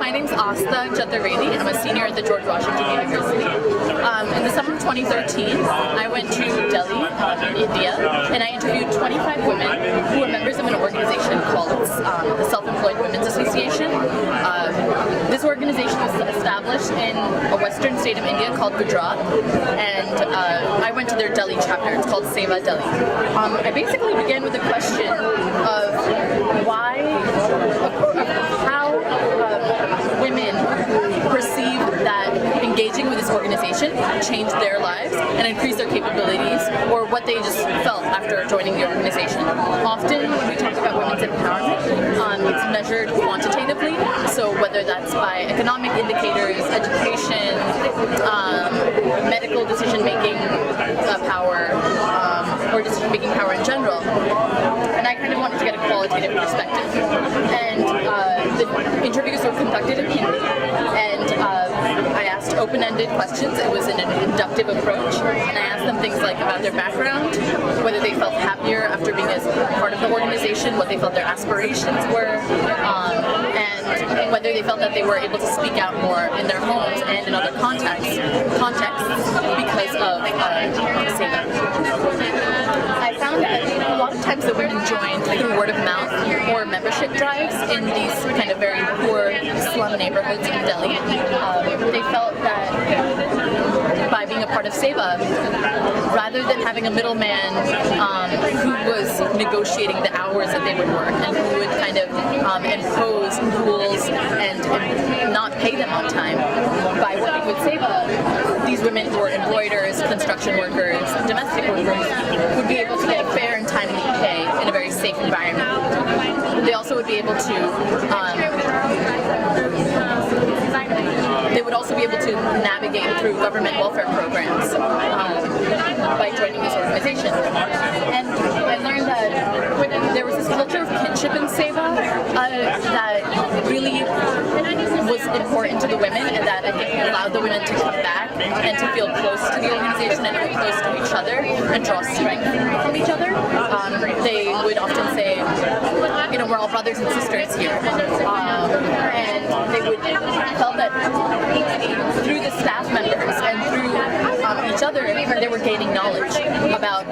My name's Asthaa Chaturvedi. I'm a senior at the George Washington University. In the summer of 2013, I went to Delhi, India, and I interviewed 25 women who were members of an organization called the Self-Employed Women's Association. This organization was established in a western state of India called Gujarat, and I went to their Delhi chapter. It's called SEWA Delhi. I basically began with the question of how women perceive that engaging with this organization changed their lives and increased their capabilities, or what they just felt after joining the organization. Often when we talk about women's empowerment, it's measured quantitatively, so whether that's by economic indicators, education, medical decision-making power, or decision-making power in general. And I kind of wanted to get a qualitative perspective. And the interviews were conducted in Hindi, and I asked open-ended questions. It was an inductive approach, and I asked them things like about their background, whether they felt happier after being as part of the organization, what they felt their aspirations were, and whether they felt that they were able to speak out more in their homes and in other contexts because of SEWA. I found that a lot of times the women joined through word of mouth or membership drives in these kind of very poor slum neighborhoods in Delhi. They felt that by being a part of SEWA, rather than having a middleman who was negotiating the hours that they would work and who would kind of impose rules and not pay them on time, by working with SEWA, these women who were embroiderers, construction workers, domestic workers, would be able to get fair and timely pay in a very safe environment. They also would be able to navigate through government welfare programs by joining this organization. And I learned that there was this culture of kinship in SEWA that really was important to the women, and that I think allowed the women to come back and to feel close to the organization and feel close to each other and draw strength from each other. They would often say, we're all brothers and sisters here. And they would felt that through the staff members and through each other, they were gaining knowledge about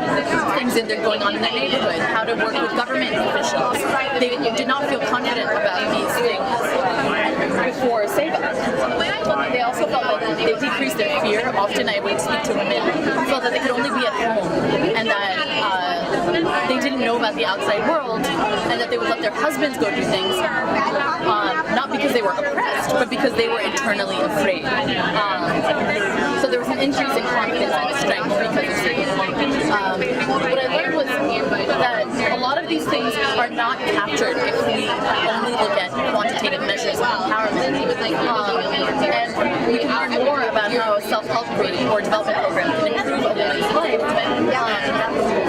things that are going on in their neighborhood, how to work with government officials. They did not feel confident about these things before SEWA. They also felt that they decreased their fear. Often I would speak to women who felt that they could only be at home and that they didn't know about the outside world, and that they would let their husbands go do things, not because they were oppressed, but because they were internally afraid. So there was an increase in confidence and strength because of SEWA. What I learned was that a lot of these things are not captured if we only look at quantitative measures of empowerment. And we can learn more about how a self-help group or development program can improve a woman's life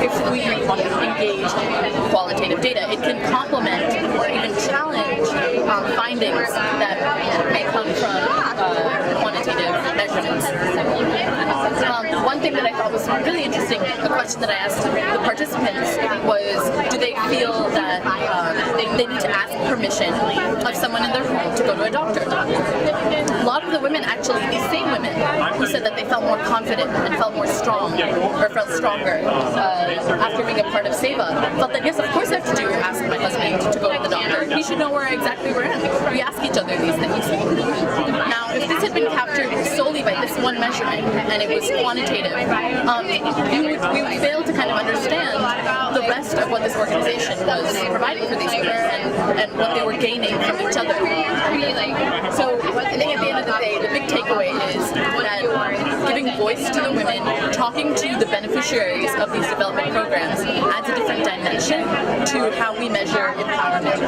if we engage in qualitative data. It can complement or even challenge findings that may come from quantitative measurements. One thing that I thought was really interesting, a question that I asked the participants was, do they feel that they need to ask permission of someone in their home to go to a doctor? A lot of the women, actually, these same women who said that they felt more confident and felt more strong, or felt stronger after being a part of SEWA, felt that, yes, of course I have to ask my husband to go to the doctor. He should know where exactly we're at. We ask each other these things. Now, if this had been captured solely by this one measurement, and it was quantitative, we would fail to kind of understand the rest of what this organization was providing for these women and what they were gaining from each other. So I think at the end of the day, the big takeaway is that giving voice to the women, talking to the beneficiaries of these development programs adds a different dimension to how we measure empowerment.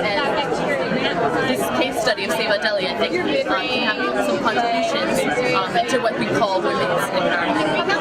And this case study of SEWA Delhi, I think, can have some contributions to what we call women's empowerment.